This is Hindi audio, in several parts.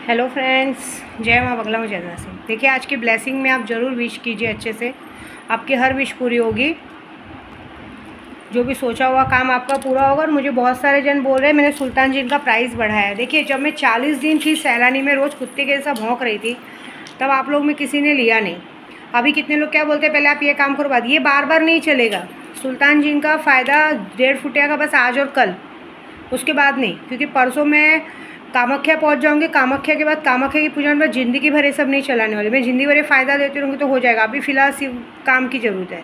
हेलो फ्रेंड्स, जय माँ बगला में जयदा सिंह। देखिए, आज की ब्लेसिंग में आप ज़रूर विश कीजिए अच्छे से, आपकी हर विश पूरी होगी। जो भी सोचा हुआ काम आपका पूरा होगा। और मुझे बहुत सारे जन बोल रहे हैं मैंने सुल्तान जिन का प्राइस बढ़ाया है। देखिए, जब मैं 40 दिन थी सैलानी में, रोज़ कुत्ते के जैसा भौंक रही थी, तब आप लोग में किसी ने लिया नहीं। अभी कितने लोग क्या बोलते हैं, पहले आप ये काम करो, बाद ये बार बार नहीं चलेगा। सुल्तान जिन का फ़ायदा 1.5 फुटिया का बस आज और कल, उसके बाद नहीं। क्योंकि परसों मैं कामाख्या पहुंच जाऊंगी। कामाख्या के बाद कामाख्या की पूजा में ज़िंदगी भर ये सब नहीं चलाने वाली। मैं ज़िंदगी भर ये फ़ायदा देती रहूँगी तो हो जाएगा। अभी फ़िलहाल सिर्फ काम की ज़रूरत है,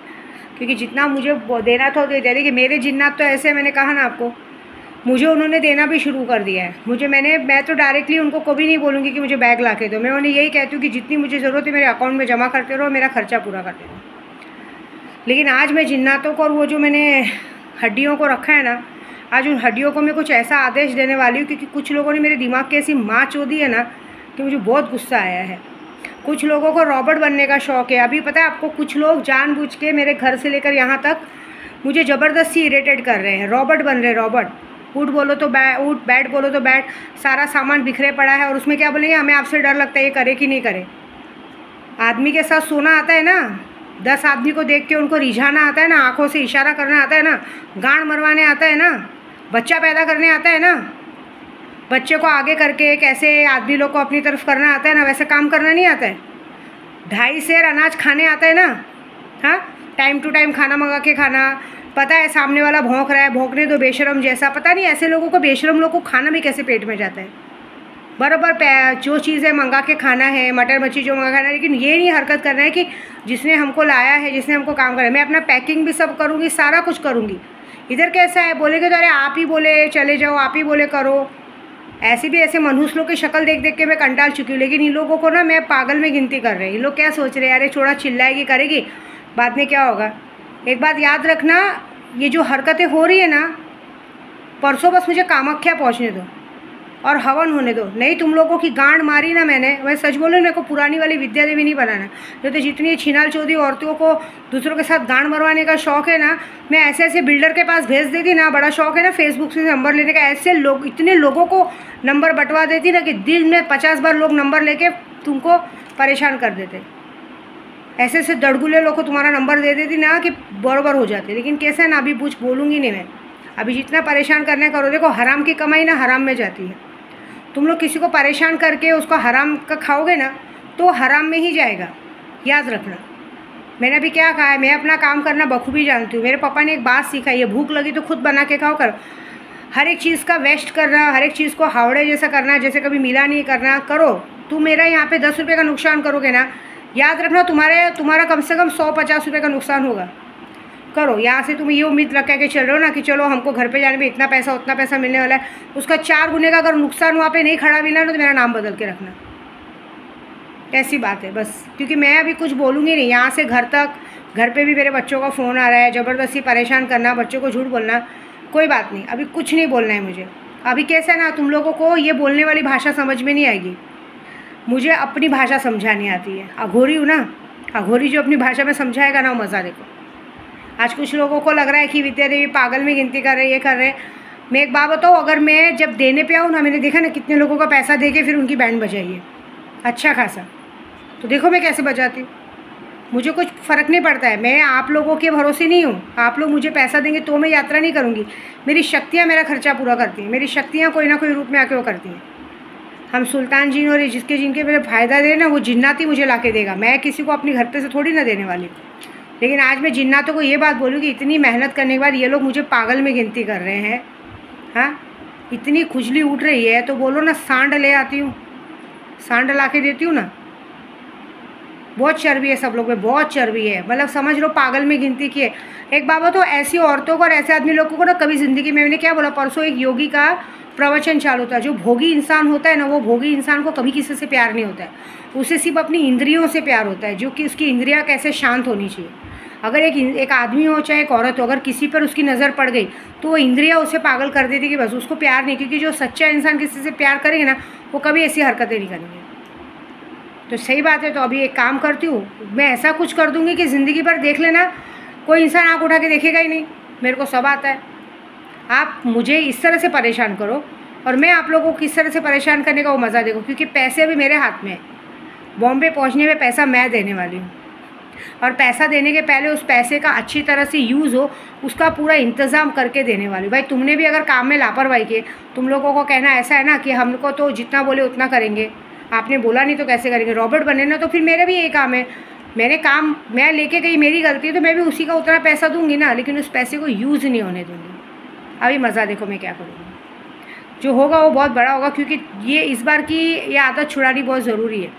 क्योंकि जितना मुझे देना था दे दिया। देखिए, मेरे जिन्नात तो ऐसे, मैंने कहा ना आपको, मुझे उन्होंने देना भी शुरू कर दिया है। मैं तो डायरेक्टली उनको कभी नहीं बोलूँगी कि मुझे बैग ला के दो। मैं उन्हें यही कहती हूँ कि जितनी मुझे ज़रूरत है मेरे अकाउंट में जमा करते रहो, मेरा खर्चा पूरा करते रहो। लेकिन आज मैं जिन्नातों को और वो जो मैंने हड्डियों को रखा है ना, आज उन हड्डियों को मैं कुछ ऐसा आदेश देने वाली हूँ। क्योंकि कुछ लोगों ने मेरे दिमाग की ऐसी माँ चोदी है ना कि मुझे बहुत गुस्सा आया है। कुछ लोगों को रॉबर्ट बनने का शौक़ है। अभी पता है आपको, कुछ लोग जानबूझ के मेरे घर से लेकर यहाँ तक मुझे ज़बरदस्ती इरिटेट कर रहे हैं। रॉबर्ट बन रहे, रॉबर्ट। उठ बोलो तो उठ, बैठ बोलो तो बैठ। सारा सामान बिखरे पड़ा है और उसमें क्या बोलेंगे, हमें आपसे डर लगता है, ये करे कि नहीं करे। आदमी के साथ सोना आता है ना, 10 आदमी को देख के उनको रिझाना आता है ना, आँखों से इशारा करना आता है ना, गांड मरवाने आता है ना, बच्चा पैदा करने आता है ना, बच्चे को आगे करके कैसे आदमी लोग को अपनी तरफ करना आता है ना, वैसे काम करना नहीं आता है। 2.5 सेर अनाज खाने आता है ना। हाँ, टाइम टू टाइम खाना मंगा के खाना। पता है सामने वाला भौंक रहा है, भौंकने दो बेशरम जैसा। पता नहीं ऐसे लोगों को, बेशरम लोगों को खाना भी कैसे पेट में जाता है। बराबर जो चीज़ें मंगा के खाना है, मटर मच्छी जो मंगा खाना है, लेकिन ये नहीं हरकत करना है कि जिसने हमको लाया है, जिसने हमको काम करा है। मैं अपना पैकिंग भी सब करूँगी, सारा कुछ करूँगी। इधर कैसा है, बोलेगे तो अरे आप ही बोले चले जाओ, आप ही बोले करो। ऐसे भी ऐसे मनहूस लोग की शक्ल देख देख के मैं कंटाल चुकी हूँ। लेकिन इन लोगों को ना मैं पागल में गिनती कर रही हूँ। इन लोग क्या सोच रहे हैं, अरे छोड़ा चिल्लाएगी करेगी, बाद में क्या होगा। एक बात याद रखना, ये जो हरकतें हो रही है ना, परसों बस मुझे कामाख्या पहुँचने दो और हवन होने दो। नहीं तुम लोगों की गांड मारी ना मैंने, मैं सच बोलूँ, मेरे को पुरानी वाली विद्या देवी नहीं बनाना। जो तो जितनी छिनाल चौधरी औरतों को दूसरों के साथ गांड मरवाने का शौक़ है ना, मैं ऐसे ऐसे बिल्डर के पास भेज देती ना। बड़ा शौक़ है ना फेसबुक से नंबर लेने का। ऐसे लोग, इतने लोगों को नंबर बंटवा देती ना कि दिन में 50 बार लोग नंबर लेके तुमको परेशान कर देते। ऐसे ऐसे दड़गुले लोग को तुम्हारा नंबर दे देती ना कि बराबर हो जाते। लेकिन कैसे ना, अभी कुछ बोलूँगी नहीं मैं। अभी जितना परेशान करने करो। देखो, हराम की कमाई ना हराम में जाती है। तुम लोग किसी को परेशान करके उसको हराम का खाओगे ना, तो हराम में ही जाएगा, याद रखना। मैंने अभी क्या कहा है, मैं अपना काम करना बखूबी जानती हूँ। मेरे पापा ने एक बात सिखाई है, भूख लगी तो खुद बना के खाओ। करो, हर एक चीज़ का वेस्ट करना, हर एक चीज़ को हावड़े जैसा करना, जैसे कभी मिला नहीं करना। करो, तुम मेरा यहाँ पे 10 रुपये का नुकसान करोगे ना, याद रखना तुम्हारा कम से कम 150 रुपये का नुकसान होगा। करो, यहाँ से तुम ये उम्मीद रख के चल रहे हो ना कि चलो हमको घर पे जाने में इतना पैसा उतना पैसा मिलने वाला है, उसका 4 गुने का अगर नुकसान वहाँ पे नहीं खड़ा मिला ना, तो मेरा नाम बदल के रखना। ऐसी बात है बस। क्योंकि मैं अभी कुछ बोलूँगी नहीं। यहाँ से घर तक, घर पे भी मेरे बच्चों का फ़ोन आ रहा है, ज़बरदस्ती परेशान करना, बच्चों को झूठ बोलना, कोई बात नहीं। अभी कुछ नहीं बोलना है मुझे। अभी कैसा है ना, तुम लोगों को ये बोलने वाली भाषा समझ में नहीं आएगी। मुझे अपनी भाषा समझानी आती है। अघोरी हूँ ना, अघोरी जो अपनी भाषा में समझाएगा ना, वो मज़ा देखो। आज कुछ लोगों को लग रहा है कि विद्या देवी पागल में गिनती कर रहे, ये कर रहे। मैं एक बात बताऊँ, अगर मैं जब देने पे आऊँ ना, मैंने देखा ना कितने लोगों का पैसा दे के फिर उनकी बैंड बजाई है अच्छा खासा। तो देखो मैं कैसे बजाती हूँ। मुझे कुछ फ़र्क नहीं पड़ता है। मैं आप लोगों के भरोसे नहीं हूँ। आप लोग मुझे पैसा देंगे तो मैं यात्रा नहीं करूँगी। मेरी शक्तियाँ मेरा खर्चा पूरा करती हैं। मेरी शक्तियाँ कोई ना कोई रूप में आके वो करती हैं। हम सुल्तान जिन और जिनके मेरे फ़ायदा दे ना, वो जिन्नाती मुझे ला के देगा। मैं किसी को अपने घर पे से थोड़ी ना देने वाली हूँ। लेकिन आज मैं जिन्नातों को ये बात बोलूँ कि इतनी मेहनत करने के बाद ये लोग मुझे पागल में गिनती कर रहे हैं। हाँ, इतनी खुजली उठ रही है तो बोलो ना, सांड ले आती हूँ, सांड ला के देती हूँ ना। बहुत चर्बी है सब लोग में, बहुत चर्बी है। मतलब समझ लो पागल में गिनती की है। एक बाबा, तो ऐसी औरतों को और ऐसे आदमी लोगों को ना कभी ज़िंदगी में, मैंने क्या बोला परसों, एक योगी का प्रवचन चालू था। जो भोगी इंसान होता है ना, वो भोगी इंसान को कभी किसी से प्यार नहीं होता है। उसे सिर्फ अपनी इंद्रियों से प्यार होता है, जो कि उसकी इंद्रियाँ कैसे शांत होनी चाहिए। अगर एक आदमी हो चाहे एक औरत हो, अगर किसी पर उसकी नज़र पड़ गई तो वो इंद्रिया उसे पागल कर देती कि बस उसको प्यार नहीं। क्योंकि जो सच्चा इंसान किसी से प्यार करेंगे ना, वो कभी ऐसी हरकतें नहीं करेंगे। तो सही बात है। तो अभी एक काम करती हूँ, मैं ऐसा कुछ कर दूँगी कि ज़िंदगी भर देख लेना, कोई इंसान आँख उठा के देखेगा ही नहीं। मेरे को सब आता है। आप मुझे इस तरह से परेशान करो, और मैं आप लोगों को किस तरह से परेशान करने का वो मज़ा देखो, क्योंकि पैसे अभी मेरे हाथ में है। बॉम्बे पहुंचने में पैसा मैं देने वाली हूँ, और पैसा देने के पहले उस पैसे का अच्छी तरह से यूज़ हो उसका पूरा इंतज़ाम करके देने वाली हूँ। भाई तुमने भी अगर काम में लापरवाही की, तुम लोगों को कहना ऐसा है ना कि हमको तो जितना बोले उतना करेंगे, आपने बोला नहीं तो कैसे करेंगे। रॉबर्ट बने ना, तो फिर मेरा भी यही काम है, मैं लेके गई, मेरी गलती है तो मैं भी उसी का उतना पैसा दूंगी ना, लेकिन उस पैसे को यूज़ नहीं होने दूंगी। अभी मज़ा देखो मैं क्या करूँगी, जो होगा वो बहुत बड़ा होगा, क्योंकि ये इस बार की ये आदत छुड़ानी बहुत ज़रूरी है।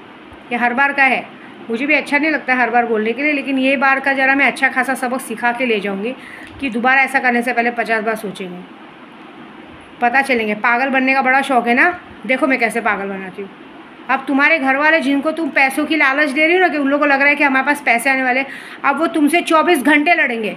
ये हर बार का है, मुझे भी अच्छा नहीं लगता हर बार बोलने के लिए, लेकिन ये बार का ज़रा मैं अच्छा खासा सबक सिखा के ले जाऊँगी कि दोबारा ऐसा करने से पहले 50 बार सोचेंगे, पता चलेंगे। पागल बनने का बड़ा शौक़ है ना, देखो मैं कैसे पागल बनाती हूँ। अब तुम्हारे घर वाले जिनको तुम पैसों की लालच दे रही हो ना, कि उन लोगों को लग रहा है कि हमारे पास पैसे आने वाले, अब वो तुमसे 24 घंटे लड़ेंगे,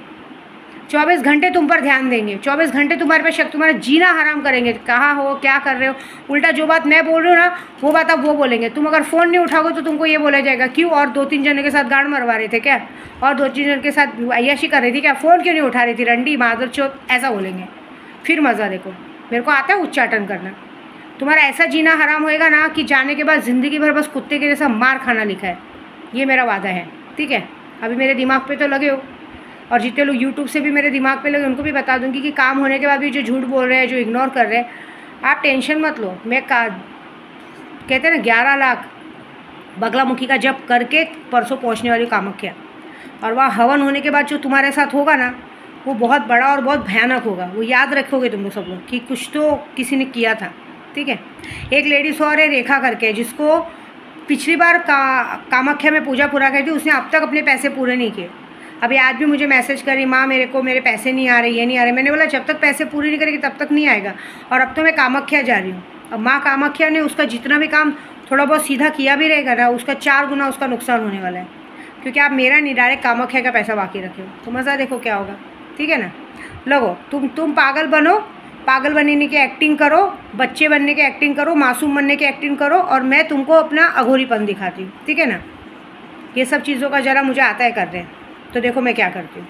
24 घंटे तुम पर ध्यान देंगे, 24 घंटे तुम्हारे पे शक, तुम्हारा जीना हराम करेंगे, कहाँ हो, क्या कर रहे हो। उल्टा जो बात मैं बोल रही हूँ ना, वो बात अब वो बोलेंगे। तुम अगर फ़ोन नहीं उठाओगे तो तुमको ये बोला जाएगा, क्यों और 2-3 जनों के साथ गाड़ मरवा रहे थे क्या, और 2-3 जन के साथ अय्याशी कर रही थी क्या, फ़ोन क्यों नहीं उठा रही थी, रंडी मादर चौथ, ऐसा बोलेंगे। फिर मज़ा देखो, मेरे को आता है उच्चाटन करना। तुम्हारा ऐसा जीना हराम होएगा ना कि जाने के बाद ज़िंदगी भर बस कुत्ते के जैसा मार खाना लिखा है, ये मेरा वादा है, ठीक है। अभी मेरे दिमाग पे तो लगे हो, और जितने लोग यूट्यूब से भी मेरे दिमाग पे लगे उनको भी बता दूंगी कि काम होने के बाद भी जो झूठ बोल रहे हैं, जो इग्नोर कर रहे हैं, आप टेंशन मत लो। मैं कहते हैं ना 11 लाख बगलामुखी का जप करके परसों पहुंचने वाली कामाख्या, और वहाँ हवन होने के बाद जो तुम्हारे साथ होगा ना, वो बहुत बड़ा और बहुत भयानक होगा। वो याद रखोगे तुम लोग सब लोग कि कुछ तो किसी ने किया था, ठीक है। एक लेडीज़ और है रेखा करके, जिसको पिछली बार कामाख्या में पूजा पूरा करी थी, उसने अब तक अपने पैसे पूरे नहीं किए। अभी आज भी मुझे मैसेज करी, माँ मेरे पैसे नहीं आ रहे, ये नहीं आ रहे। मैंने बोला जब तक पैसे पूरे नहीं करेगी तब तक नहीं आएगा। और अब तो मैं कामाख्या जा रही हूँ, अब माँ कामाख्या ने उसका जितना भी काम थोड़ा बहुत सीधा किया भी रहेगा ना, उसका 4 गुना उसका नुकसान होने वाला है, क्योंकि आप मेरा नहीं, डायरेक्ट कामाख्या का पैसा बाकी रखे हो। तो मज़ा देखो क्या होगा, ठीक है ना। लगो तुम पागल बनो, पागल बनने की एक्टिंग करो, बच्चे बनने की एक्टिंग करो, मासूम बनने की एक्टिंग करो, और मैं तुमको अपना अघोरीपन दिखाती हूँ, ठीक है ना। ये सब चीज़ों का ज़रा मुझे आता है कर रहे हैं, तो देखो मैं क्या करती हूँ।